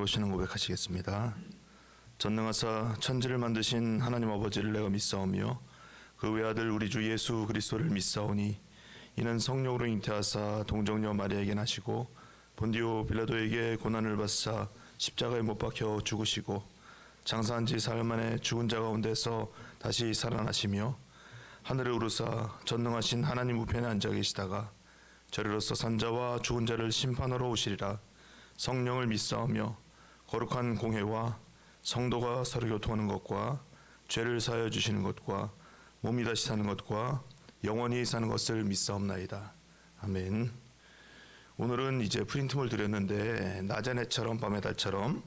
신앙 고백하시겠습니다. 전능하사 천지를 만드신 하나님 아버지를 내가 믿사오며 그 외아들 우리 주 예수 그리스도를 믿사오니 이는 성령으로 잉태하사 동정녀 마리아에게 나시고 본디오 빌라도에게 고난을 받사 십자가에 못 박혀 죽으시고 장사한 지 사흘 만에 죽은 자 가운데서 다시 살아나시며 하늘에 오르사 전능하신 하나님 우편에 앉아 계시다가 저리로서 산자와 죽은 자를 심판하러 오시리라. 성령을 믿사오며 거룩한 공회와 성도가 서로 교통하는 것과 죄를 사하여 주시는 것과 몸이 다시 사는 것과 영원히 사는 것을 믿사옵나이다. 아멘. 오늘은 이제 프린트물 드렸는데 낮의 해처럼 밤의 달처럼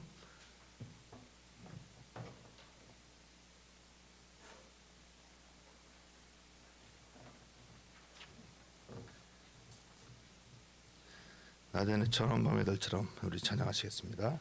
낮의 해처럼 밤의 달처럼 우리 찬양하시겠습니다.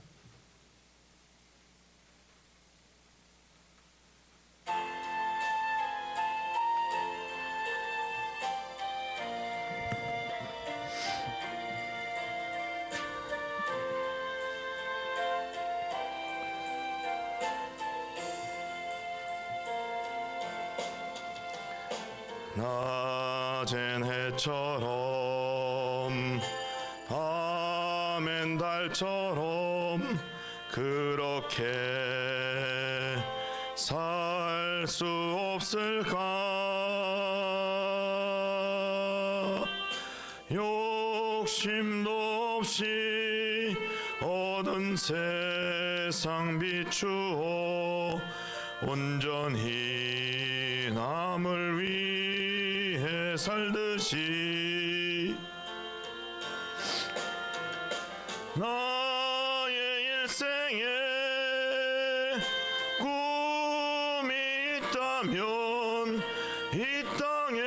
낮엔 해처럼 밤엔 달처럼 그렇게 살 수 없을까? 욕심도 없이 얻은 세상 비추어 온전히 남을 위해 살듯이 나의 일생에 꿈이 있다면 이 땅에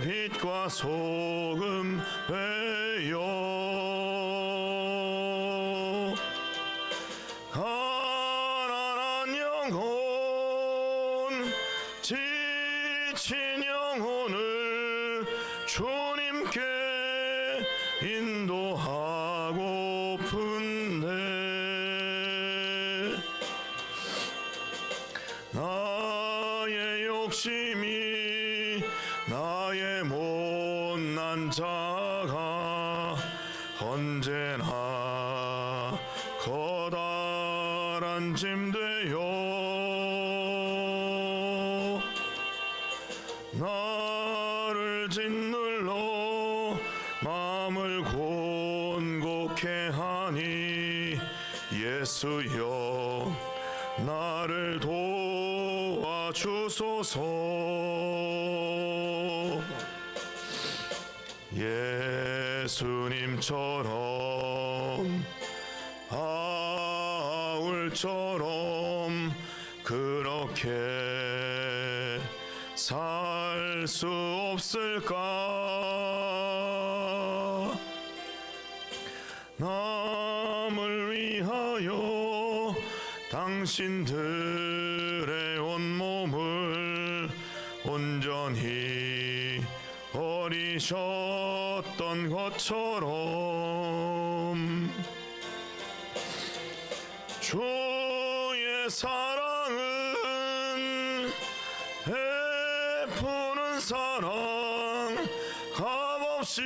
빛과 소금 되어 지친 영혼을 주님께 인도하고픈데 나의 욕심이 나의 못난 자가 언제나 커다란 짐 되어 나를 짓눌러 마음을 곤곡해 하니 예수여 나를 도와주소서. 예수님처럼 바울처럼 그렇게 살 수 없을까? 남을 위하여 당신들의 온몸을 온전히 버리셨던 것처럼 주의 사랑은 베푸는 사랑 값없이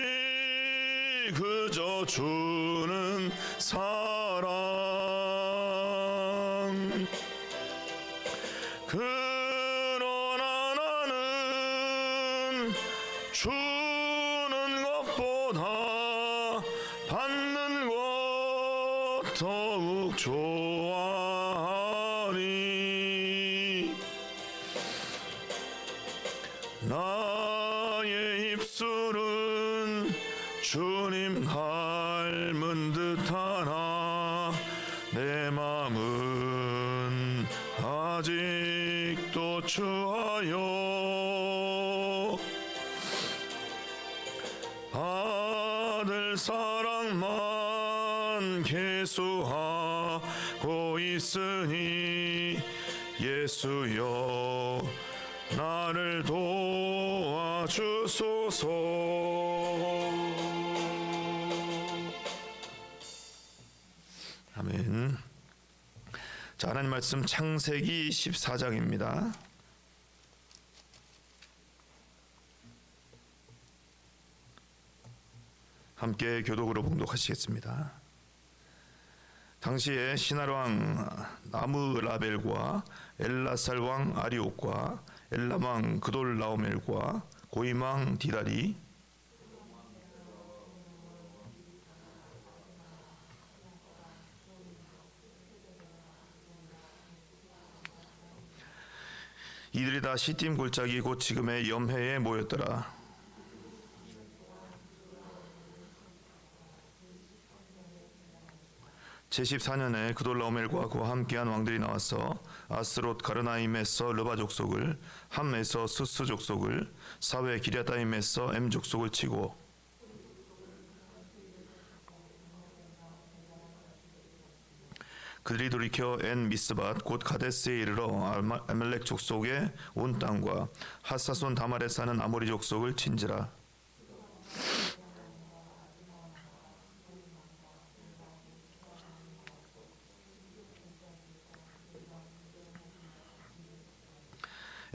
그저 주는 사랑. 그러나 나는 주는 것보다 받는 것 더욱 좋아하니 나의 입술은 주님 닮은 듯하나 내 마음은 아직도 추하여 아들 사랑만 계수하고 있으니 예수여 나를 도와주소서. 아멘. 자, 하나님 말씀 창세기 14장입니다. 함께 교독으로 봉독하시겠습니다. 당시에 신할 왕 나므라벨과 엘라살 왕 아리옥과 엘람 왕 그돌라오멜과 고임 왕 디달이 이들이 다 시딤 골짜기 곧 지금의 염해에 모였더라. 제14년에 그돌라오멜과 그와 함께한 왕들이 나와서 아스롯 가르나임에서 르바 족속을, 함에서 수스 족속을, 사회 기랴다임에서 엠 족속을 치고 그들이 돌이켜 엔 미스밧 곧 가데스에 이르러 아말렉 족속의 온 땅과 핫사손 다말에 사는 아모리 족속을 친지라.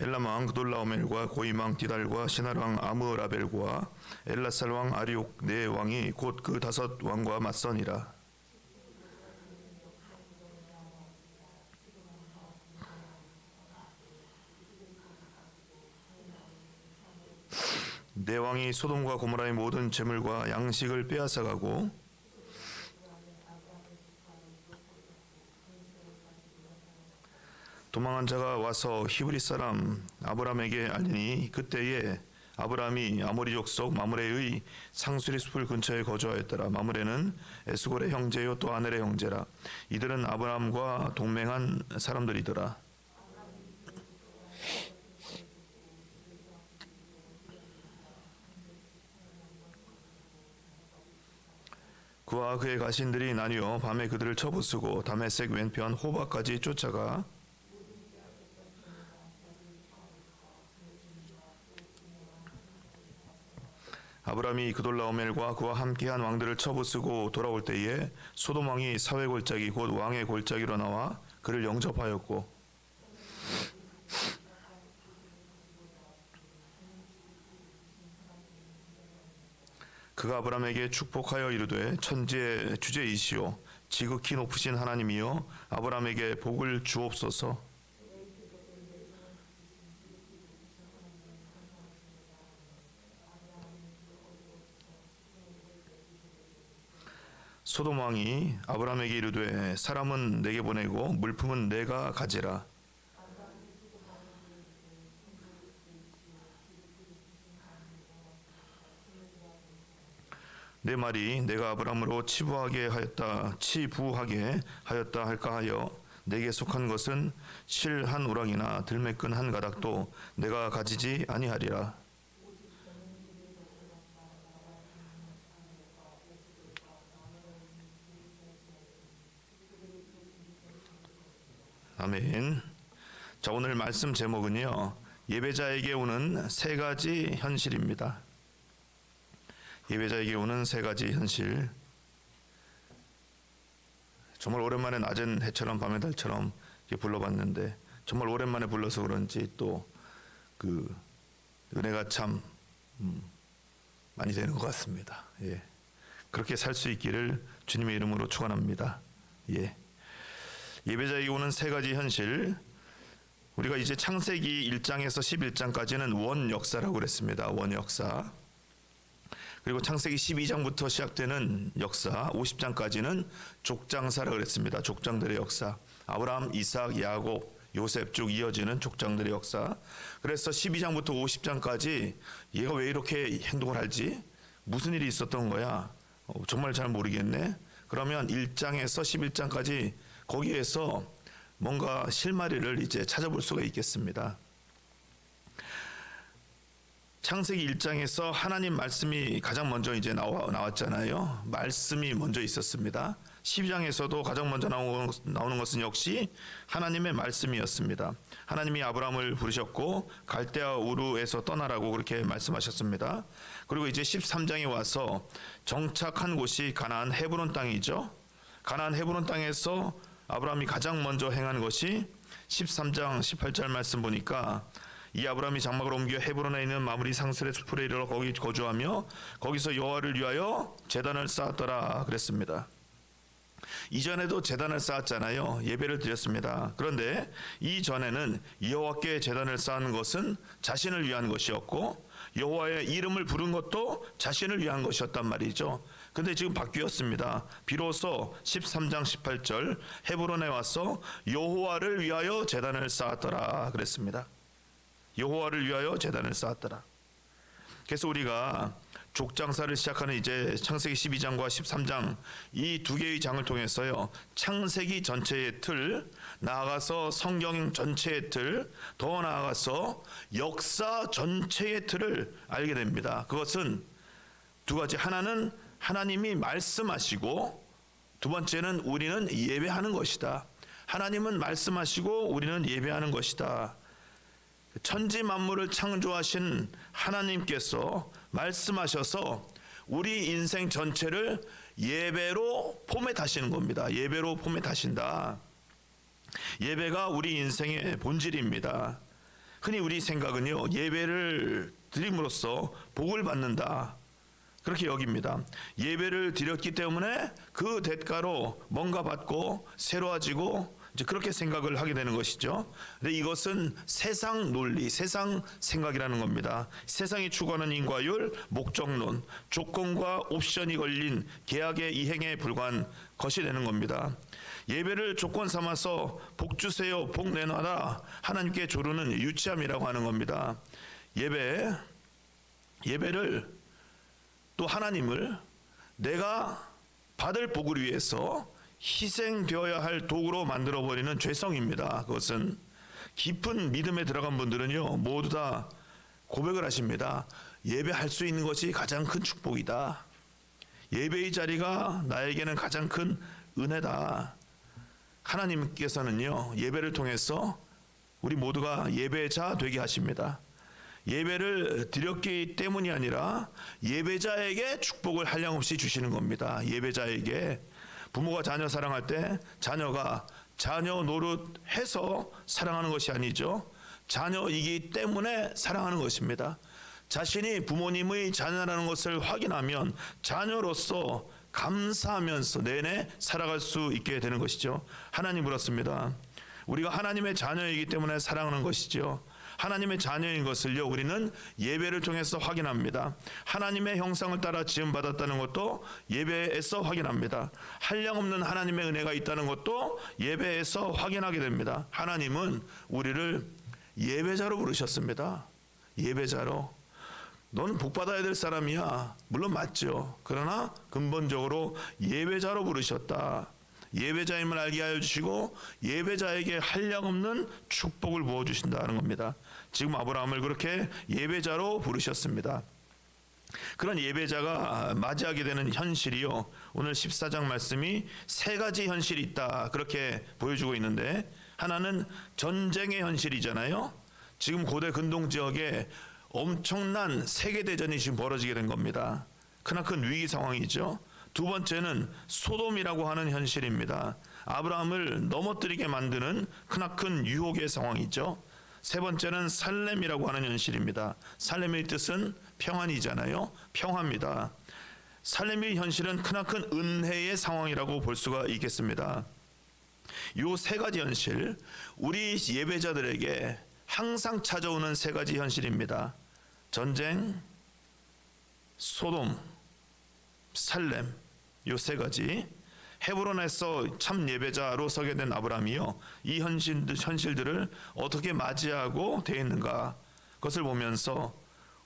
엘람 왕 그돌라오멜과 고임 왕 디달과 신할 왕 아므라벨과 엘라살 왕 아리옥 네 왕이 곧 그 5 왕과 맞서니라. 네 왕이 소돔과 고모라의 모든 재물과 양식을 빼앗아가고 도망한 자가 와서 히브리 사람 아브람에게 알리니 그때에 아브람이 아모리 족속 마므레의 상수리 숲을 근처에 거주하였더라. 마므레는 에스골의 형제요 또 아넬의 형제라. 이들은 아브람과 동맹한 사람들이더라. 그와 그의 가신들이 나뉘어 밤에 그들을 쳐부수고 다메섹 왼편 호바까지 쫓아가 아브람이 그돌라오멜과 그와 함께한 왕들을 쳐부수고 돌아올 때에 소돔 왕이 사회 골짜기 곧 왕의 골짜기로 나와 그를 영접하였고 그가 아브람에게 축복하여 이르되 천지의 주제이시오 지극히 높으신 하나님이여 아브람에게 복을 주옵소서. 소돔 왕이 아브람에게 이르되 사람은 내게 보내고 물품은 내가 가지라. 내 말이 내가 아브람으로 치부하게 하였다 할까 하여 내게 속한 것은 실 한 우락이나 들매끈 한 가닥도 내가 가지지 아니하리라. 아멘. 자, 오늘 말씀 제목은요, 예배자에게 오는 3가지 현실입니다. 예배자에게 오는 3가지 현실. 정말 오랜만에 낮은 해처럼 밤의 달처럼 불러봤는데 정말 오랜만에 불러서 그런지 또 그 은혜가 참 많이 되는 것 같습니다. 예. 그렇게 살 수 있기를 주님의 이름으로 축원합니다. 예. 예배자에게 오는 3가지 현실. 우리가 이제 창세기 1장에서 11장까지는 원 역사라고 그랬습니다. 원 역사. 그리고 창세기 12장부터 시작되는 역사 50장까지는 족장사라고 그랬습니다. 족장들의 역사. 아브라함, 이삭, 야곱, 요셉 쭉 이어지는 족장들의 역사. 그래서 12장부터 50장까지 얘가 왜 이렇게 행동을 하지? 무슨 일이 있었던 거야? 정말 잘 모르겠네. 그러면 1장에서 11장까지 거기에서 뭔가 실마리를 이제 찾아볼 수가 있겠습니다. 창세기 1장에서 하나님 말씀이 가장 먼저 이제 나왔잖아요. 말씀이 먼저 있었습니다. 12장에서도 가장 먼저 나오는 것은 역시 하나님의 말씀이었습니다. 하나님이 아브라함을 부르셨고 갈대아 우르에서 떠나라고 그렇게 말씀하셨습니다. 그리고 이제 13장에 와서 정착한 곳이 가나안 헤브론 땅이죠. 가나안 헤브론 땅에서 아브라함이 가장 먼저 행한 것이 13장 18절 말씀 보니까 이 아브라함이 장막을 옮겨 헤브론에 있는 마므리 상슬의 숲으로 이르러 거기 거주하며 거기서 여호와를 위하여 제단을 쌓았더라 그랬습니다. 이전에도 제단을 쌓았잖아요. 예배를 드렸습니다. 그런데 이전에는 여호와께 제단을 쌓은 것은 자신을 위한 것이었고 여호와의 이름을 부른 것도 자신을 위한 것이었단 말이죠. 근데 지금 바뀌었습니다. 비로소 13장 18절 헤브론에 와서 여호와를 위하여 제단을 쌓았더라 그랬습니다. 여호와를 위하여 제단을 쌓았더라. 그래서 우리가 족장사를 시작하는 이제 창세기 12장과 13장 이 두 개의 장을 통해서요, 창세기 전체의 틀, 나아가서 성경 전체의 틀, 더 나아가서 역사 전체의 틀을 알게 됩니다. 그것은 두 가지. 하나는 하나님이 말씀하시고, 두 번째는 우리는 예배하는 것이다. 하나님은 말씀하시고 우리는 예배하는 것이다. 천지 만물을 창조하신 하나님께서 말씀하셔서 우리 인생 전체를 예배로 포맷하시는 겁니다. 예배로 포맷하신다. 예배가 우리 인생의 본질입니다. 흔히 우리 생각은요, 예배를 드림으로써 복을 받는다, 그렇게 여깁니다. 예배를 드렸기 때문에 그 대가로 뭔가 받고 새로워지고 이제 그렇게 생각을 하게 되는 것이죠. 근데 이것은 세상 논리, 세상 생각이라는 겁니다. 세상이 추구하는 인과율, 목적론, 조건과 옵션이 걸린 계약의 이행에 불과한 것이 되는 겁니다. 예배를 조건 삼아서 복 주세요, 복 내놔라 하나님께 조르는 유치함이라고 하는 겁니다. 예배를 또 하나님을 내가 받을 복을 위해서 희생되어야 할 도구로 만들어버리는 죄성입니다. 그것은 깊은 믿음에 들어간 분들은요, 모두 다 고백을 하십니다. 예배할 수 있는 것이 가장 큰 축복이다. 예배의 자리가 나에게는 가장 큰 은혜다. 하나님께서는요, 예배를 통해서 우리 모두가 예배자 되게 하십니다. 예배를 드렸기 때문이 아니라 예배자에게 축복을 한량없이 주시는 겁니다. 예배자에게. 부모가 자녀 사랑할 때 자녀가 자녀 노릇해서 사랑하는 것이 아니죠. 자녀이기 때문에 사랑하는 것입니다. 자신이 부모님의 자녀라는 것을 확인하면 자녀로서 감사하면서 내내 살아갈 수 있게 되는 것이죠. 하나님 그렇습니다. 우리가 하나님의 자녀이기 때문에 사랑하는 것이죠. 하나님의 자녀인 것을요, 우리는 예배를 통해서 확인합니다. 하나님의 형상을 따라 지음받았다는 것도 예배에서 확인합니다. 한량없는 하나님의 은혜가 있다는 것도 예배에서 확인하게 됩니다. 하나님은 우리를 예배자로 부르셨습니다. 예배자로. 넌 복받아야 될 사람이야. 물론 맞죠. 그러나 근본적으로 예배자로 부르셨다. 예배자임을 알게 하여 주시고 예배자에게 한량없는 축복을 부어주신다는 겁니다. 지금 아브라함을 그렇게 예배자로 부르셨습니다. 그런 예배자가 맞이하게 되는 현실이요, 오늘 14장 말씀이 세 가지 현실이 있다 그렇게 보여주고 있는데, 하나는 전쟁의 현실이잖아요. 지금 고대 근동 지역에 엄청난 세계대전이 지금 벌어지게 된 겁니다. 크나큰 위기 상황이죠. 두 번째는 소돔이라고 하는 현실입니다. 아브라함을 넘어뜨리게 만드는 크나큰 유혹의 상황이죠. 세 번째는 살렘이라고 하는 현실입니다. 살렘의 뜻은 평안이잖아요. 평화입니다. 살렘의 현실은 크나큰 은혜의 상황이라고 볼 수가 있겠습니다. 이 세 가지 현실, 우리 예배자들에게 항상 찾아오는 세 가지 현실입니다. 전쟁, 소돔, 살렘, 요 세 가지. 헤브론에서 참 예배자로 서게 된 아브라함이요, 이 현실들을 어떻게 맞이하고 대했는가, 그것을 보면서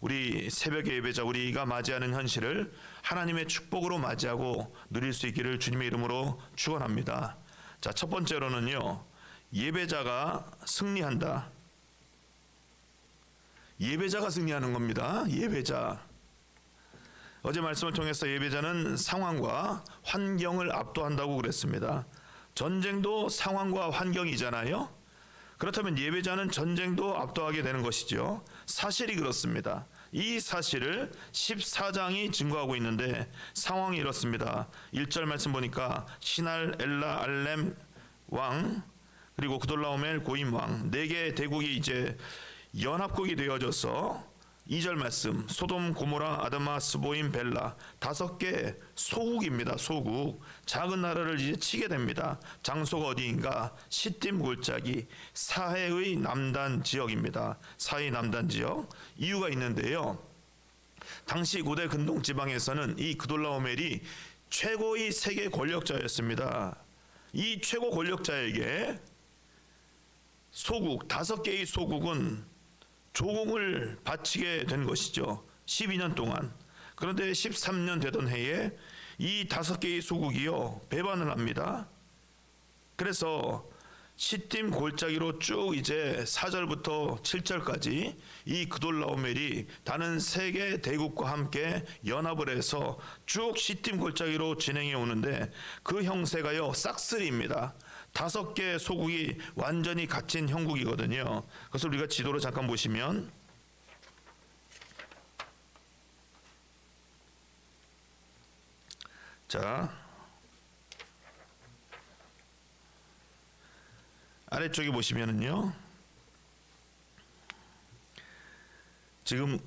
우리 새벽의 예배자, 우리가 맞이하는 현실을 하나님의 축복으로 맞이하고 누릴 수 있기를 주님의 이름으로 축원합니다. 자, 첫 번째로는요, 예배자가 승리한다. 예배자가 승리하는 겁니다. 예배자. 어제 말씀을 통해서 예배자는 상황과 환경을 압도한다고 그랬습니다. 전쟁도 상황과 환경이잖아요. 그렇다면 예배자는 전쟁도 압도하게 되는 것이죠. 사실이 그렇습니다. 이 사실을 14장이 증거하고 있는데 상황이 이렇습니다. 1절 말씀 보니까 시날 엘라 알렘 왕 그리고 그돌라오멜 고임 왕 4개의 대국이 이제 연합국이 되어져서 2절 말씀 소돔 고모라 아드마 스보임 벨라 5개 소국입니다. 소국 작은 나라를 이제 치게 됩니다. 장소가 어디인가 시딤 골짜기 사해의 남단 지역입니다. 사해 남단 지역 이유가 있는데요. 당시 고대 근동 지방에서는 이 그돌라오멜이 최고의 세계 권력자였습니다. 이 최고 권력자에게 소국 5개의 소국은 조공을 바치게 된 것이죠. 12년 동안. 그런데 13년 되던 해에 이 5개의 소국이요 배반을 합니다. 그래서 시딤 골짜기로 쭉 이제 4절부터 7절까지 이 그돌라오멜이 다른 3개 대국과 함께 연합을 해서 쭉 시딤 골짜기로 진행해 오는데 그 형세가요 싹쓸이입니다. 5개 소국이 완전히 갇힌 형국이거든요. 그래서 우리가 지도로 잠깐 보시면 자 아래쪽에 보시면은요 지금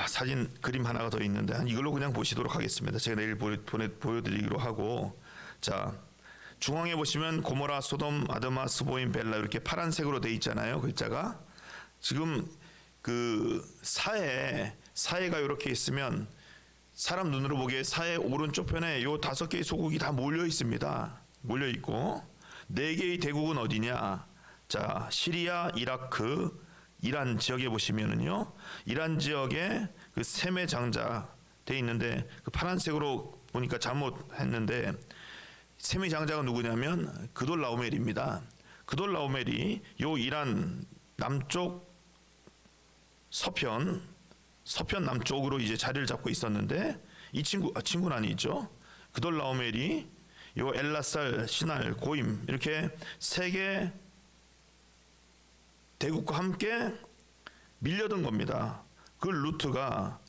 사진 그림 하나가 더 있는데 이걸로 그냥 보시도록 하겠습니다. 제가 내일 보여드리기로 하고 자 중앙에 보시면 고모라 소돔 아드마 스보임 벨라 이렇게 파란색으로 돼 있잖아요. 글자가 지금 그 사해가 이렇게 있으면 사람 눈으로 보기에 사해 오른쪽 편에 요 5개의 소국이 다 몰려 있습니다. 몰려 있고 4개의 대국은 어디냐? 자 시리아, 이라크, 이란 지역에 보시면은요 이란 지역에 그 셈의 장자 돼 있는데 그 파란색으로 보니까 잘못했는데 셈의 장자가 누구냐면 그돌라오멜입니다. 그돌라오멜이 요 이란 남쪽 서편 남쪽으로 이제 자리를 잡고 있었는데 이 친구는 아니죠. 그돌라오멜이 요 엘라살, 시날, 고임 이렇게 3개 대국과 함께 밀려든 겁니다. 그 루트가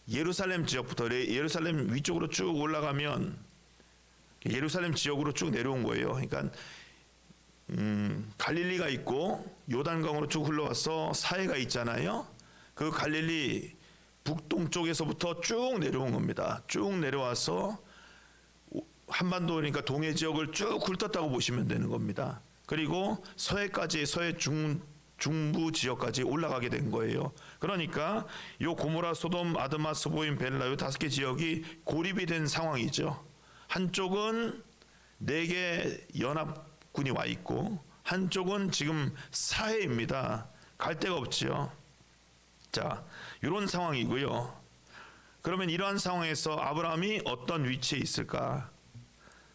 예루살렘 지역부터 예루살렘 위쪽으로 쭉 올라가면 예루살렘 지역으로 쭉 내려온 거예요. 그러니까 갈릴리가 있고 요단강으로 쭉 흘러와서 사해가 있잖아요. 그 갈릴리 북동쪽에서부터 쭉 내려온 겁니다. 쭉 내려와서 한반도 그러니까 동해 지역을 쭉 훑었다고 보시면 되는 겁니다. 그리고 서해 중부 지역까지 올라가게 된 거예요. 그러니까 요 고모라 소돔 아드마 스보임 벨라 요 5개 지역이 고립이 된 상황이죠. 한쪽은 4개 연합군이 와 있고 한쪽은 지금 사해입니다. 갈 데가 없지요. 자, 이런 상황이고요. 그러면 이러한 상황에서 아브라함이 어떤 위치에 있을까?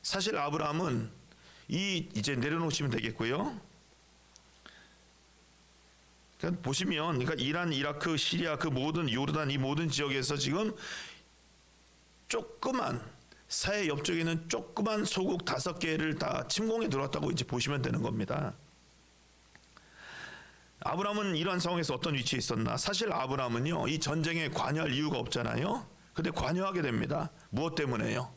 사실 아브라함은 이제 내려놓으시면 되겠고요. 그러니까 보시면 그러니까 이란, 이라크, 시리아 그 모든 요르단 이 모든 지역에서 지금 조그만 사해 옆쪽에 있는 조그만 소국 5개를 다 침공에 들어왔다고 이제 보시면 되는 겁니다. 아브라함은 이러한 상황에서 어떤 위치에 있었나? 사실 아브라함은요 이 전쟁에 관여할 이유가 없잖아요. 근데 관여하게 됩니다. 무엇 때문에요?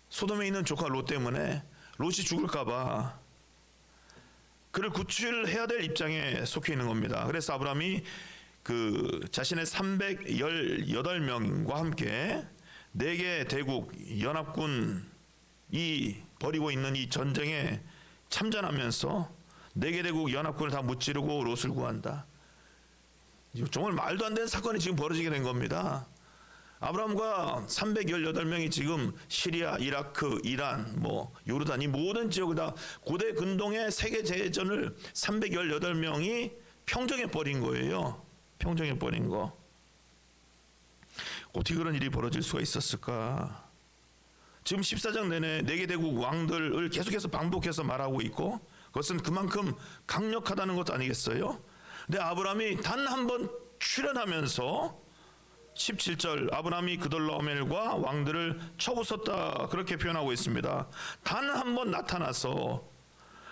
소돔에 있는 조카 롯 때문에 롯이 죽을까봐 그를 구출해야 될 입장에 속해 있는 겁니다. 그래서 아브라함이 그 자신의 318명과 함께 4개 대국 연합군이 벌이고 있는 이 전쟁에 참전하면서 4개 대국 연합군을 다 무찌르고 롯을 구한다. 정말 말도 안 되는 사건이 지금 벌어지게 된 겁니다. 아브라함과 318명이 지금 시리아, 이라크, 이란, 요르단 이 모든 지역을 다 고대 근동의 세계 대전을 318명이 평정해 버린 거예요. 평정해 버린 거. 어떻게 그런 일이 벌어질 수가 있었을까? 지금 14장 내내 4개 대국 왕들을 계속해서 반복해서 말하고 있고 그것은 그만큼 강력하다는 것도 아니겠어요? 근데 아브라함이 단 한 번 출현하면서 17절 아브라함이 그돌라오멜과 왕들을 쳐부쉈다 그렇게 표현하고 있습니다. 단 한 번 나타나서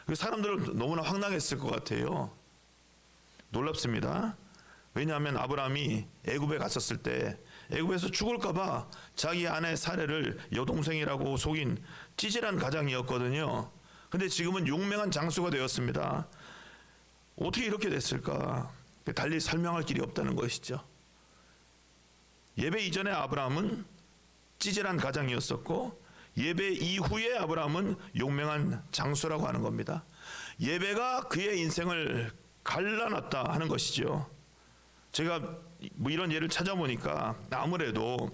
그 사람들은 너무나 황당했을 것 같아요. 놀랍습니다. 왜냐하면 아브라함이 애굽에 갔었을 때 애굽에서 죽을까봐 자기 아내 사례를 여동생이라고 속인 찌질한 가장이었거든요. 근데 지금은 용맹한 장수가 되었습니다. 어떻게 이렇게 됐을까? 달리 설명할 길이 없다는 것이죠. 예배 이전에 아브라함은 찌질한 가장이었었고 예배 이후에 아브라함은 용맹한 장수라고 하는 겁니다. 예배가 그의 인생을 갈라놨다 하는 것이죠. 제가 뭐 이런 예를 찾아보니까 아무래도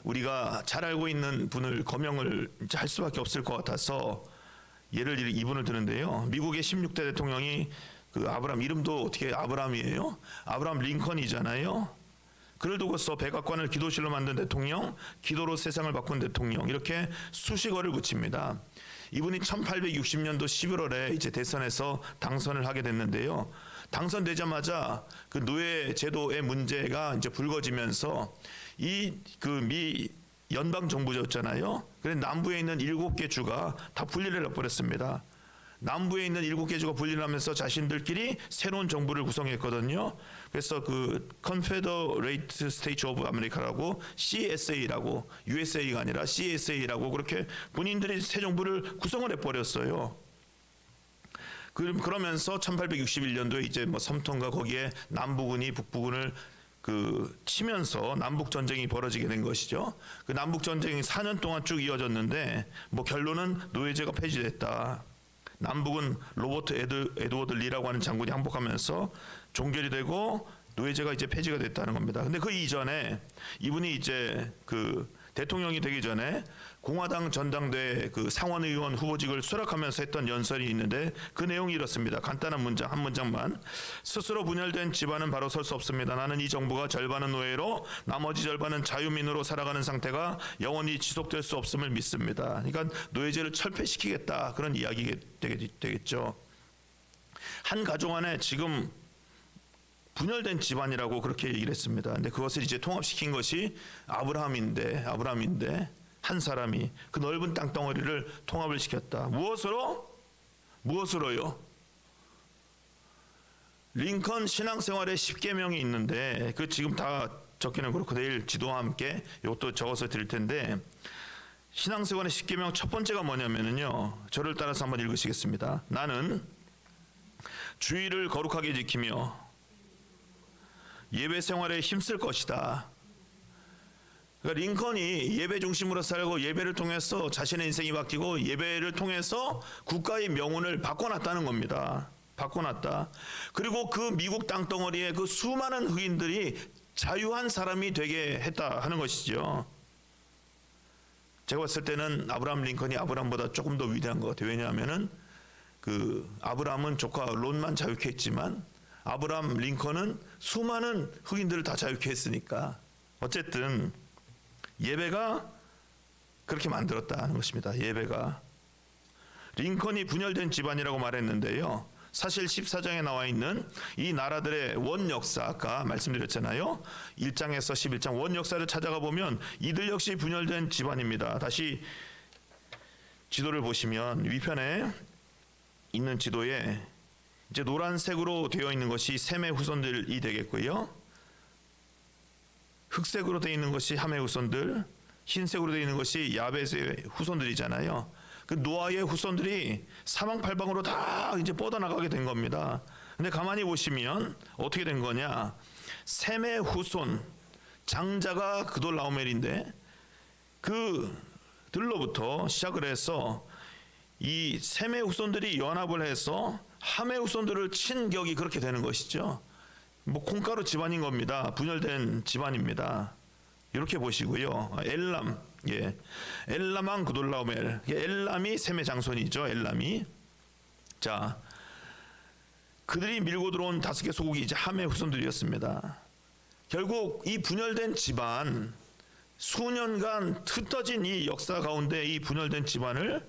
우리가 잘 알고 있는 분을 거명을 할 수밖에 없을 것 같아서 예를 이분을 드는데요. 미국의 16대 대통령이 그 아브라함, 이름도 어떻게 아브라함이에요? 아브라함 링컨이잖아요. 그를 두고서 백악관을 기도실로 만든 대통령, 기도로 세상을 바꾼 대통령, 이렇게 수식어를 붙입니다. 이분이 1860년도 11월에 이제 대선에서 당선을 하게 됐는데요. 당선되자마자 그 노예 제도의 문제가 이제 불거지면서 이 그 미 연방 정부였잖아요. 그래서 남부에 있는 7개 주가 다 분리를 해버렸습니다. 남부에 있는 7개 주가 분리를 하면서 자신들끼리 새로운 정부를 구성했거든요. 그래서 그 Confederate States of America라고 CSA라고, USA가 아니라 CSA라고 그렇게 본인들이 새 정부를 구성을 해버렸어요. 그러면서 1861년도에 이제 뭐 섬통과 거기에 남부군이 북부군을 그 치면서 남북 전쟁이 벌어지게 된 것이죠. 그 남북 전쟁이 4년 동안 쭉 이어졌는데 뭐 결론은 노예제가 폐지됐다. 남북은 로버트 에드워드 리라고 하는 장군이 항복하면서 종결이 되고 노예제가 이제 폐지가 됐다는 겁니다. 근데 그 이전에 이분이 이제 그 대통령이 되기 전에 공화당 전당대회 그 상원의원 후보직을 수락하면서 했던 연설이 있는데 그 내용이 이렇습니다. 간단한 문장, 한 문장만. 스스로 분열된 집안은 바로 설 수 없습니다. 나는 이 정부가 절반은 노예로 나머지 절반은 자유민으로 살아가는 상태가 영원히 지속될 수 없음을 믿습니다. 그러니까 노예제를 철폐시키겠다, 그런 이야기가 되겠죠. 한 가족 안에 지금 분열된 집안이라고 그렇게 얘기를 했습니다. 근데 그것을 이제 통합시킨 것이 아브라함인데 한 사람이 그 넓은 땅덩어리를 통합을 시켰다. 무엇으로요? 링컨 신앙생활의 10계명이 있는데 그 지금 다 적기는 그렇고 내일 지도와 함께 이것도 적어서 드릴 텐데 신앙생활의 10계명 첫 번째가 뭐냐면요. 저를 따라서 한번 읽으시겠습니다. 나는 주의를 거룩하게 지키며 예배 생활에 힘쓸 것이다. 그러니까 링컨이 예배 중심으로 살고 예배를 통해서 자신의 인생이 바뀌고 예배를 통해서 국가의 명운을 바꿔놨다는 겁니다. 바꿔놨다. 그리고 그 미국 땅덩어리에 그 수많은 흑인들이 자유한 사람이 되게 했다 하는 것이죠. 제가 봤을 때는 아브라함 링컨이 아브라함보다 조금 더 위대한 것 같아요. 왜냐하면은 그 아브라함은 조카 롯만 자유케 했지만 아브라함 링컨은 수많은 흑인들을 다 자유케 했으니까 어쨌든 예배가 그렇게 만들었다는 것입니다. 예배가. 링컨이 분열된 집안이라고 말했는데요. 사실 14장에 나와 있는 이 나라들의 원 역사, 아까 말씀드렸잖아요. 1장에서 11장 원 역사를 찾아가 보면 이들 역시 분열된 집안입니다. 다시 지도를 보시면 위편에 있는 지도에 이제 노란색으로 되어 있는 것이 셈의 후손들이 되겠고요. 흑색으로 되어 있는 것이 함의 후손들, 흰색으로 되어 있는 것이 야벳의 후손들이잖아요. 그 노아의 후손들이 사방팔방으로 다 이제 뻗어나가게 된 겁니다. 근데 가만히 보시면 어떻게 된 거냐? 셈의 후손, 장자가 그돌라오멜인데 그들로부터 시작을 해서 이 셈의 후손들이 연합을 해서 함의 후손들을 친 격이 그렇게 되는 것이죠. 뭐 콩가루 집안인 겁니다. 분열된 집안입니다. 이렇게 보시고요. 엘람, 엘람왕 그돌라오멜. 엘람이 셈의 장손이죠. 엘람이. 자, 그들이 밀고 들어온 5개 소국이 이제 함의 후손들이었습니다. 결국 이 분열된 집안, 수년간 흩어진 이 역사 가운데 이 분열된 집안을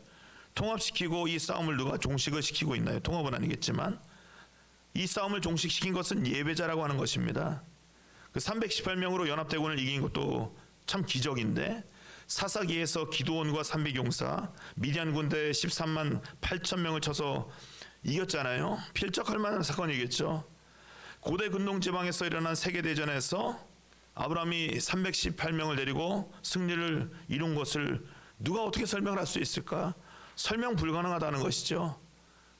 통합시키고 이 싸움을 누가 종식을 시키고 있나요? 통합은 아니겠지만 이 싸움을 종식시킨 것은 예배자라고 하는 것입니다. 그 318명으로 연합대군을 이긴 것도 참 기적인데 사사기에서 기드온과 300용사 미디안 군대 13만 8천 명을 쳐서 이겼잖아요. 필적할 만한 사건이겠죠. 고대 근동 지방에서 일어난 세계대전에서 아브라함이 318명을 데리고 승리를 이룬 것을 누가 어떻게 설명을 할 수 있을까? 설명 불가능하다는 것이죠.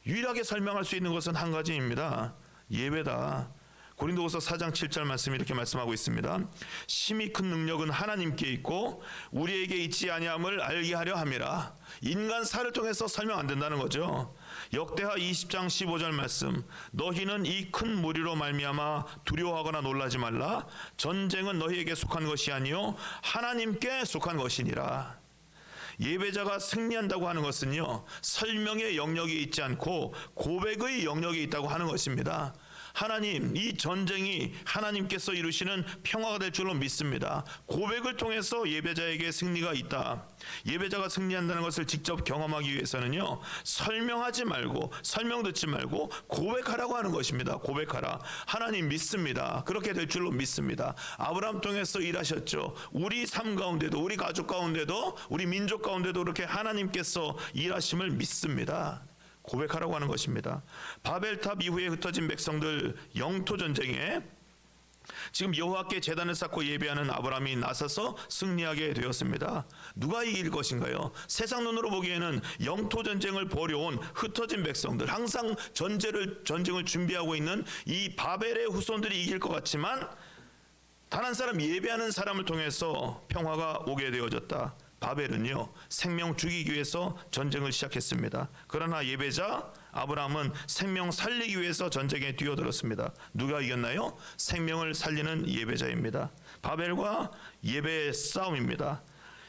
유일하게 설명할 수 있는 것은 한 가지입니다. 예배다. 고린도후서 4장 7절 말씀이 이렇게 말씀하고 있습니다. 심히 큰 능력은 하나님께 있고 우리에게 있지 아니함을 알게 하려 함이라. 인간 살을 통해서 설명 안 된다는 거죠. 역대하 20장 15절 말씀. 너희는 이 큰 무리로 말미암아 두려워하거나 놀라지 말라. 전쟁은 너희에게 속한 것이 아니요 하나님께 속한 것이니라. 예배자가 승리한다고 하는 것은요, 설명의 영역이 있지 않고 고백의 영역이 있다고 하는 것입니다. 하나님, 이 전쟁이 하나님께서 이루시는 평화가 될 줄로 믿습니다. 고백을 통해서 예배자에게 승리가 있다. 예배자가 승리한다는 것을 직접 경험하기 위해서는요, 설명하지 말고, 설명 듣지 말고 고백하라고 하는 것입니다. 고백하라. 하나님 믿습니다. 그렇게 될 줄로 믿습니다. 아브라함 통해서 일하셨죠. 우리 삶 가운데도, 우리 가족 가운데도, 우리 민족 가운데도 그렇게 하나님께서 일하심을 믿습니다. 고백하라고 하는 것입니다. 바벨탑 이후에 흩어진 백성들 영토 전쟁에 지금 여호와께 제단을 쌓고 예배하는 아브라함이 나서서 승리하게 되었습니다. 누가 이길 것인가요? 세상 눈으로 보기에는 영토 전쟁을 벌여온 흩어진 백성들, 항상 전쟁을 준비하고 있는 이 바벨의 후손들이 이길 것 같지만 단 한 사람, 예배하는 사람을 통해서 평화가 오게 되어졌다. 바벨은요, 생명 죽이기 위해서 전쟁을 시작했습니다. 그러나 예배자 아브라함은 생명 살리기 위해서 전쟁에 뛰어들었습니다. 누가 이겼나요? 생명을 살리는 예배자입니다. 바벨과 예배의 싸움입니다.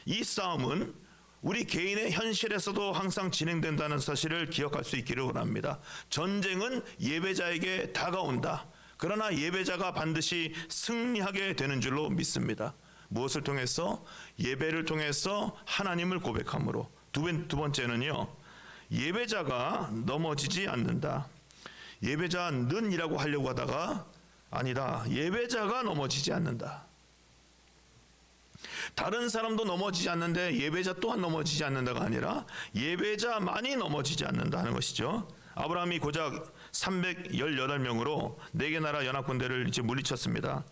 이 싸움은 우리 개인의 현실에서도 항상 진행된다는 사실을 기억할 수 있기를 원합니다. 전쟁은 예배자에게 다가온다. 그러나 예배자가 반드시 승리하게 되는 줄로 믿습니다. 무엇을 통해서? 예배를 통해서 하나님을 고백함으로. 두 번째는요, 예배자가 넘어지지 않는다. 예배자는이라고 하려고 하다가 아니다. 예배자가 넘어지지 않는다. 다른 사람도 넘어지지 않는데 예배자 또한 넘어지지 않는다가 아니라 예배자만이 넘어지지 않는다 하는 것이죠. 아브라함이 고작 318명으로 4개 나라 연합군대를 이제 물리쳤습니다.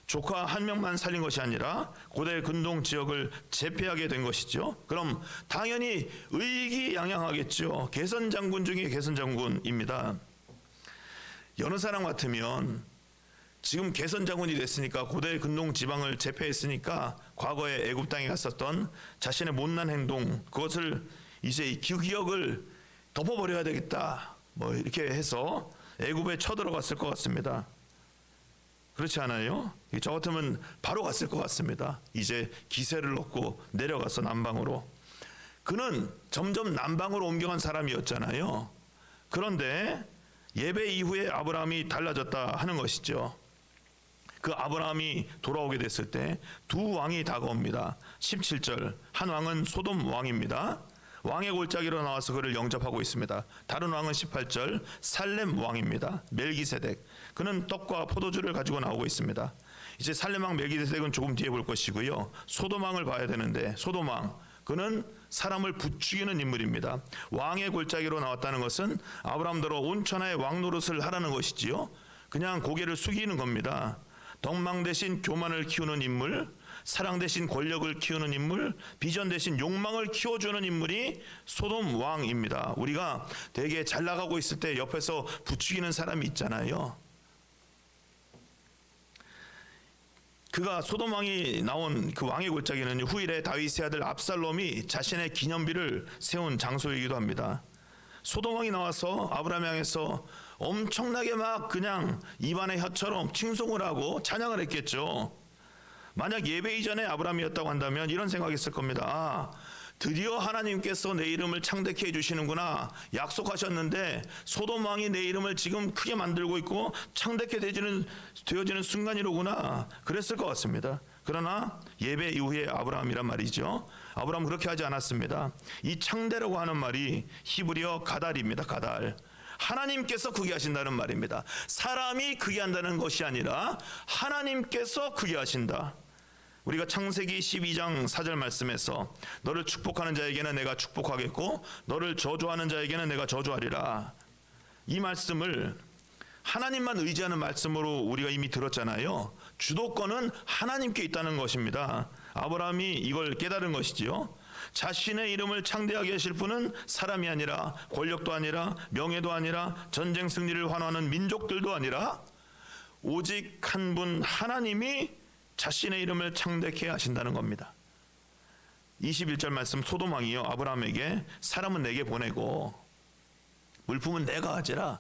조카 한 명만 살린 것이 아니라 고대 근동 지역을 제패하게 된 것이죠. 그럼 당연히 의기양양하겠죠. 개선장군 중에 개선장군입니다. 여느 사람 같으면 지금 개선장군이 됐으니까, 고대 근동 지방을 제패했으니까 과거에 애굽 땅에 갔었던 자신의 못난 행동, 그것을 이제 그 기억을 덮어버려야 되겠다, 뭐 이렇게 해서 애굽에 쳐들어갔을 것 같습니다. 그렇지 않아요? 저 같으면 바로 갔을 것 같습니다. 이제 기세를 얻고 내려가서 남방으로. 그는 점점 남방으로 옮겨간 사람이었잖아요. 그런데 예배 이후에 아브라함이 달라졌다 하는 것이죠. 그 아브라함이 돌아오게 됐을 때 두 왕이 다가옵니다. 17절, 한 왕은 소돔 왕입니다. 왕의 골짜기로 나와서 그를 영접하고 있습니다. 다른 왕은 18절, 살렘 왕입니다. 멜기세덱, 그는 떡과 포도주를 가지고 나오고 있습니다. 이제 살렘 왕 멜기세덱은 조금 뒤에 볼 것이고요, 소돔 왕을 봐야 되는데, 소돔 왕, 그는 사람을 부추기는 인물입니다. 왕의 골짜기로 나왔다는 것은 아브라함대로 온천하에 왕 노릇을 하라는 것이지요. 그냥 고개를 숙이는 겁니다. 덕망 대신 교만을 키우는 인물, 사랑 대신 권력을 키우는 인물, 비전 대신 욕망을 키워주는 인물이 소돔 왕입니다. 우리가 되게 잘 나가고 있을 때 옆에서 부추기는 사람이 있잖아요. 그가 소돔 왕이 나온 그 왕의 골짜기는 후일에 다윗의 아들 압살롬이 자신의 기념비를 세운 장소이기도 합니다. 소돔 왕이 나와서 아브라함 향해서 엄청나게 막 그냥 입안의 혀처럼 칭송을 하고 찬양을 했겠죠. 만약 예배 이전에 아브라함이었다고 한다면 이런 생각했을 겁니다. 아, 드디어 하나님께서 내 이름을 창대케 해주시는구나. 약속하셨는데 소돔 왕이 내 이름을 지금 크게 만들고 있고 창대케 되어지는 순간이로구나. 그랬을 것 같습니다. 그러나 예배 이후에 아브라함이란 말이죠. 아브라함은 그렇게 하지 않았습니다. 이 창대라고 하는 말이 히브리어 가달입니다. 가달. 하나님께서 크게 하신다는 말입니다. 사람이 크게 한다는 것이 아니라 하나님께서 크게 하신다. 우리가 창세기 12장 4절 말씀에서 너를 축복하는 자에게는 내가 축복하겠고 너를 저주하는 자에게는 내가 저주하리라, 이 말씀을 하나님만 의지하는 말씀으로 우리가 이미 들었잖아요. 주도권은 하나님께 있다는 것입니다. 아브라함이 이걸 깨달은 것이지요. 자신의 이름을 창대하게 하실 분은 사람이 아니라, 권력도 아니라, 명예도 아니라, 전쟁 승리를 환호하는 민족들도 아니라 오직 한 분 하나님이 자신의 이름을 창대케 하신다는 겁니다. 21절 말씀, 소돔 왕이요 아브라함에게 사람은 내게 보내고 물품은 내가 가지라.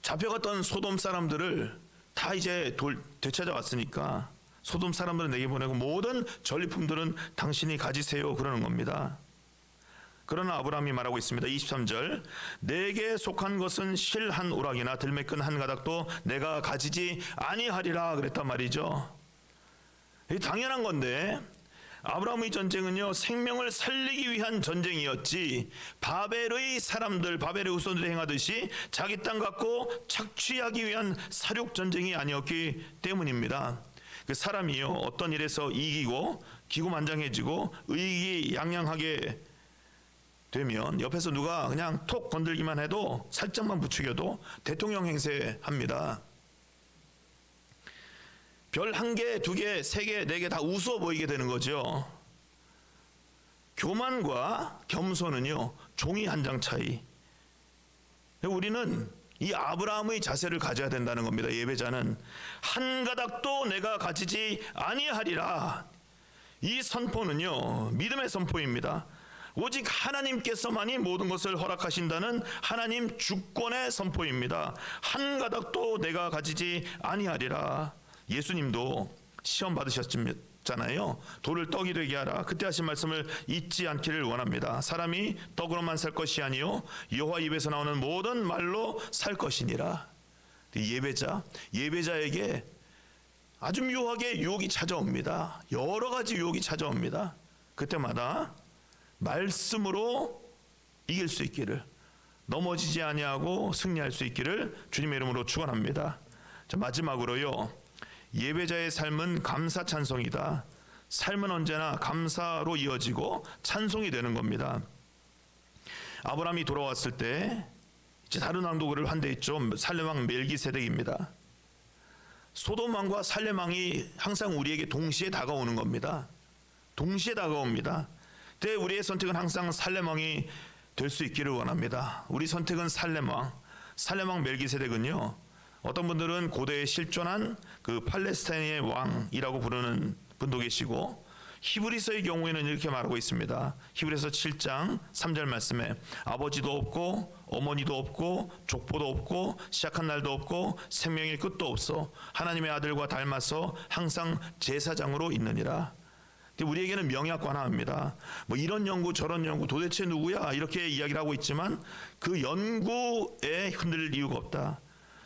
잡혀갔던 소돔 사람들을 다 이제 되찾아왔으니까 소돔 사람들은 내게 보내고 모든 전리품들은 당신이 가지세요, 그러는 겁니다. 그러나 아브라함이 말하고 있습니다. 23절, 내게 속한 것은 실 한 오락이나 들매끈 한 가닥도 내가 가지지 아니하리라 그랬단 말이죠. 이게 당연한 건데, 아브라함의 전쟁은요 생명을 살리기 위한 전쟁이었지 바벨의 사람들, 바벨의 후손들이 행하듯이 자기 땅 갖고 착취하기 위한 사륙 전쟁이 아니었기 때문입니다. 그 사람이요 어떤 일에서 이기고 기고만장해지고 의기양양하게 되면 옆에서 누가 그냥 톡 건들기만 해도, 살짝만 부추겨도 대통령 행세합니다. 별 1개, 2개, 3개, 4개 다 우스워 보이게 되는 거죠. 교만과 겸손은요 종이 한 장 차이. 우리는 이 아브라함의 자세를 가져야 된다는 겁니다. 예배자는 한 가닥도 내가 가지지 아니하리라. 이 선포는요 믿음의 선포입니다. 오직 하나님께서만이 모든 것을 허락하신다는 하나님 주권의 선포입니다. 한 가닥도 내가 가지지 아니하리라. 예수님도 시험 받으셨잖아요. 돌을 떡이 되게 하라. 그때 하신 말씀을 잊지 않기를 원합니다. 사람이 떡으로만 살 것이 아니요 여호와 입에서 나오는 모든 말로 살 것이니라. 예배자에게 아주 묘하게 유혹이 찾아옵니다. 여러 가지 유혹이 찾아옵니다. 그때마다 말씀으로 이길 수 있기를, 넘어지지 아니하고 승리할 수 있기를 주님의 이름으로 축원합니다. 자, 마지막으로요, 예배자의 삶은 감사 찬송이다. 삶은 언제나 감사로 이어지고 찬송이 되는 겁니다. 아브라함이 돌아왔을 때 이제 다른 왕도를 한 데 있죠. 살렘왕 멜기세덱입니다. 소돔 왕과 살렘 왕이 항상 우리에게 동시에 다가오는 겁니다. 동시에 다가옵니다. 그때 우리의 선택은 항상 살렘 왕이 될 수 있기를 원합니다. 우리 선택은 살렘 왕. 살렘 왕 멜기세덱은요, 어떤 분들은 고대에 실존한 그 팔레스타인의 왕이라고 부르는 분도 계시고, 히브리서의 경우에는 이렇게 말하고 있습니다. 히브리서 7장 3절 말씀에 아버지도 없고 어머니도 없고 족보도 없고 시작한 날도 없고 생명의 끝도 없어 하나님의 아들과 닮아서 항상 제사장으로 있느니라. 우리에게는 명약관하입니다. 뭐 이런 연구 저런 연구 도대체 누구야 이렇게 이야기를 하고 있지만 그 연구에 흔들릴 이유가 없다.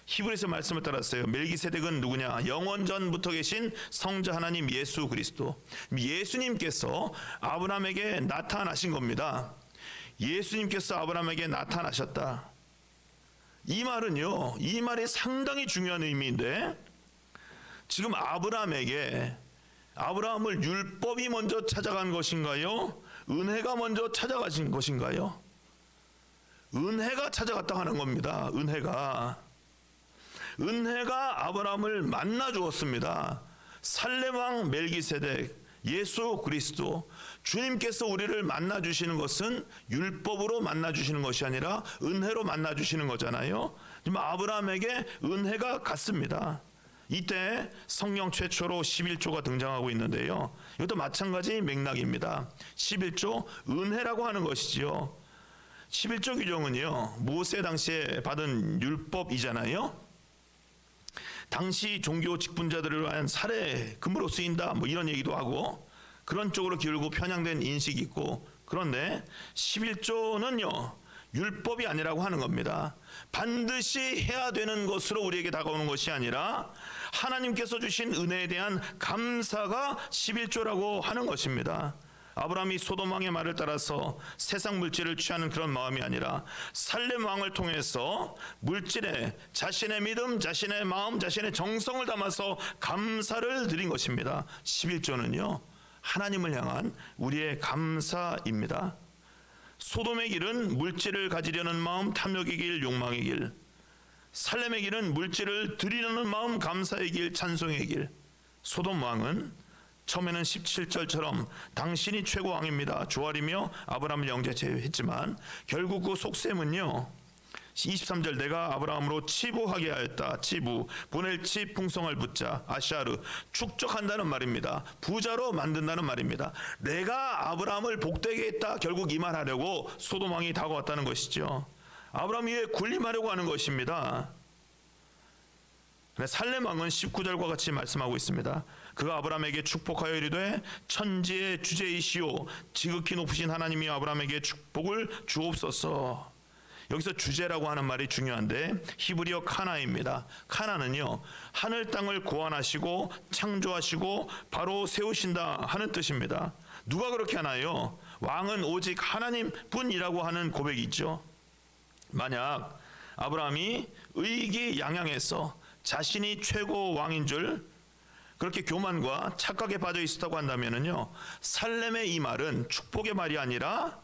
히브리서 말씀을 따랐어요. 멜기세덱은 누구냐? 영원전부터 계신 성자 하나님 예수 그리스도. 예수님께서 아브라함에게 나타나신 겁니다. 예수님께서 아브라함에게 나타나셨다. 이 말은요, 이 말이 상당히 중요한 의미인데, 지금 아브라함을 율법이 먼저 찾아간 것인가요? 은혜가 먼저 찾아가신 것인가요? 은혜가 찾아갔다 하는 겁니다. 은혜가 아브라함을 만나 주었습니다. 살렘왕 멜기세덱, 예수 그리스도, 주님께서 우리를 만나 주시는 것은 율법으로 만나 주시는 것이 아니라 은혜로 만나 주시는 거잖아요. 지금 아브라함에게 은혜가 갔습니다. 이때 성령 최초로 11조가 등장하고 있는데요, 이것도 마찬가지 맥락입니다. 11조, 은혜라고 하는 것이지요. 11조 규정은요, 모세 당시에 받은 율법이잖아요. 당시 종교 직분자들을 위한 살해 금으로 쓰인다, 뭐 이런 얘기도 하고 그런 쪽으로 기울고 편향된 인식이 있고, 그런데 11조는요 율법이 아니라고 하는 겁니다. 반드시 해야 되는 것으로 우리에게 다가오는 것이 아니라 하나님께서 주신 은혜에 대한 감사가 11조라고 하는 것입니다. 아브라함이 소돔 왕의 말을 따라서 세상 물질을 취하는 그런 마음이 아니라 살렘 왕을 통해서 물질에 자신의 믿음, 자신의 마음, 자신의 정성을 담아서 감사를 드린 것입니다. 11조는요 하나님을 향한 우리의 감사입니다. 소돔의 길은 물질을 가지려는 마음, 탐욕의 길, 욕망의 길. 살렘의 길은 물질을 드리려는 마음, 감사의 길, 찬송의 길. 소돔 왕은 처음에는 17절처럼 당신이 최고 왕입니다, 조알이며 아브라함을 영접했지만 결국 그 속셈은요 23절 내가 아브라함으로 치부하게 하였다. 치부, 보낼 치, 풍성할 부자, 아샤르, 축적한다는 말입니다. 부자로 만든다는 말입니다. 내가 아브라함을 복되게 했다. 결국 이 말하려고 소돔 왕이 다가왔다는 것이죠. 아브라함 위에 군림하려고 하는 것입니다. 살렘 왕은 19절과 같이 말씀하고 있습니다. 그가 아브라함에게 축복하여 이르되 천지의 주제이시오 지극히 높으신 하나님이 아브라함에게 축복을 주옵소서. 여기서 주제라고 하는 말이 중요한데 히브리어 카나입니다. 카나는요 하늘 땅을 고안하시고 창조하시고 바로 세우신다 하는 뜻입니다. 누가 그렇게 하나요? 왕은 오직 하나님뿐이라고 하는 고백이 있죠. 만약 아브라함이 의기양양해서 자신이 최고 왕인 줄 그렇게 교만과 착각에 빠져 있었다고 한다면요 살렘의 이 말은 축복의 말이 아니라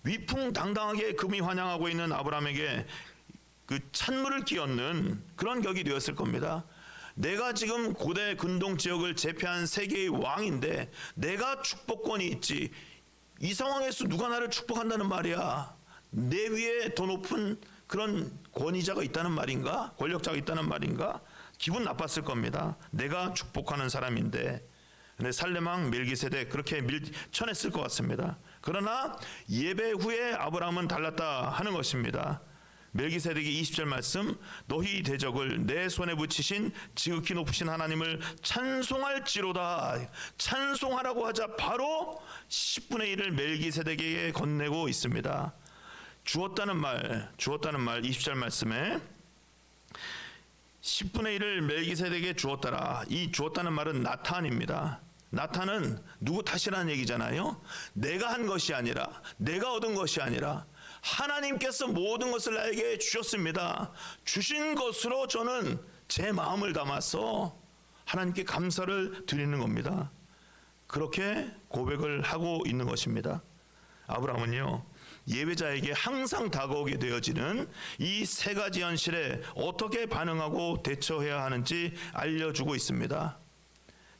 위풍당당하게 금이 환영하고 있는 아브라함에게 그 찬물을 끼얹는 그런 격이 되었을 겁니다. 내가 지금 고대 근동 지역을 제패한 세계의 왕인데 내가 축복권이 있지, 이 상황에서 누가 나를 축복한다는 말이야. 내 위에 더 높은 그런 권위자가 있다는 말인가? 권력자가 있다는 말인가? 기분 나빴을 겁니다. 내가 축복하는 사람인데. 근데 살렘왕 멜기세덱 그렇게 밀쳐냈을 것 같습니다. 그러나 예배 후에 아브라함은 달랐다 하는 것입니다. 멜기세덱이 20절 말씀 너희 대적을 내 손에 붙이신 지극히 높으신 하나님을 찬송할지로다. 찬송하라고 하자 바로 10분의 1을 멜기세덱에게 건네고 있습니다. 주었다는 말 20절 말씀에 10분의 1을 멜기세덱에게 주었더라. 이 주었다는 말은 나탄입니다. 나탄은 누구 탓이라는 얘기잖아요. 내가 한 것이 아니라 내가 얻은 것이 아니라 하나님께서 모든 것을 나에게 주셨습니다. 주신 것으로 저는 제 마음을 담아서 하나님께 감사를 드리는 겁니다. 그렇게 고백을 하고 있는 것입니다. 아브라함은요 예배자에게 항상 다가오게 되어지는 이 세 가지 현실에 어떻게 반응하고 대처해야 하는지 알려주고 있습니다.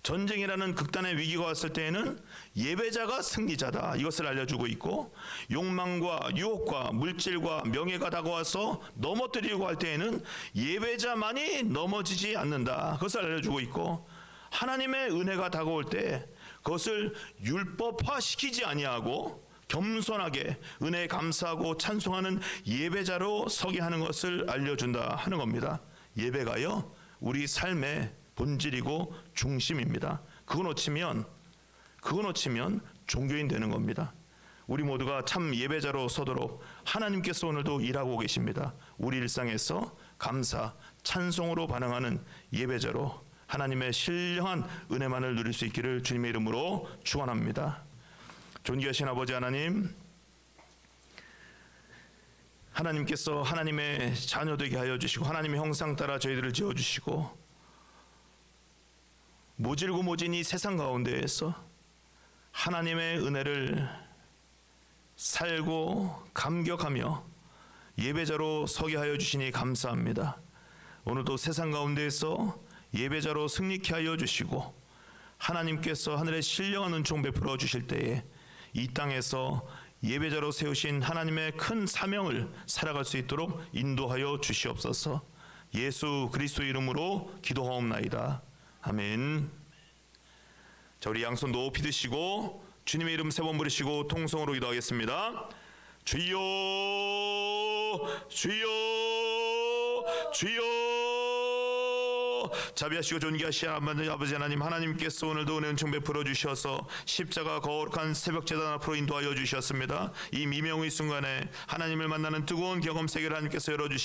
전쟁이라는 극단의 위기가 왔을 때에는 예배자가 승리자다 이것을 알려주고 있고, 욕망과 유혹과 물질과 명예가 다가와서 넘어뜨리려고 할 때에는 예배자만이 넘어지지 않는다 그것을 알려주고 있고, 하나님의 은혜가 다가올 때 그것을 율법화시키지 아니하고 겸손하게 은혜에 감사하고 찬송하는 예배자로 서게 하는 것을 알려준다 하는 겁니다. 예배가요 우리 삶의 본질이고 중심입니다. 그거 놓치면 종교인 되는 겁니다. 우리 모두가 참 예배자로 서도록 하나님께서 오늘도 일하고 계십니다. 우리 일상에서 감사, 찬송으로 반응하는 예배자로 하나님의 신령한 은혜만을 누릴 수 있기를 주님의 이름으로 축원합니다. 존귀하신 아버지 하나님, 하나님께서 하나님의 자녀 되게 하여 주시고 하나님의 형상 따라 저희들을 지어주시고 모질고 모진 이 세상 가운데에서 하나님의 은혜를 살고 감격하며 예배자로 서게 하여 주시니 감사합니다. 오늘도 세상 가운데에서 예배자로 승리케 하여 주시고 하나님께서 하늘의 신령한 은총 베풀어 주실 때에 이 땅에서 예배자로 세우신 하나님의 큰 사명을 살아갈 수 있도록 인도하여 주시옵소서. 예수 그리스도 이름으로 기도하옵나이다. 아멘. 자, 우리 양손 높이 드시고 주님의 이름 세 번 부르시고 통성으로 기도하겠습니다. 주여 주여 주여. 자비하시고 존귀하신 아버지 하나님, 하나님께서 오늘도 은혜 은총 베풀어 주셔서 십자가 거룩한 새벽 제단 앞으로 인도하여 주셨습니다. 이 미명의 순간에 하나님을 만나는 뜨거운 경험 세계를 하나님께서 열어주시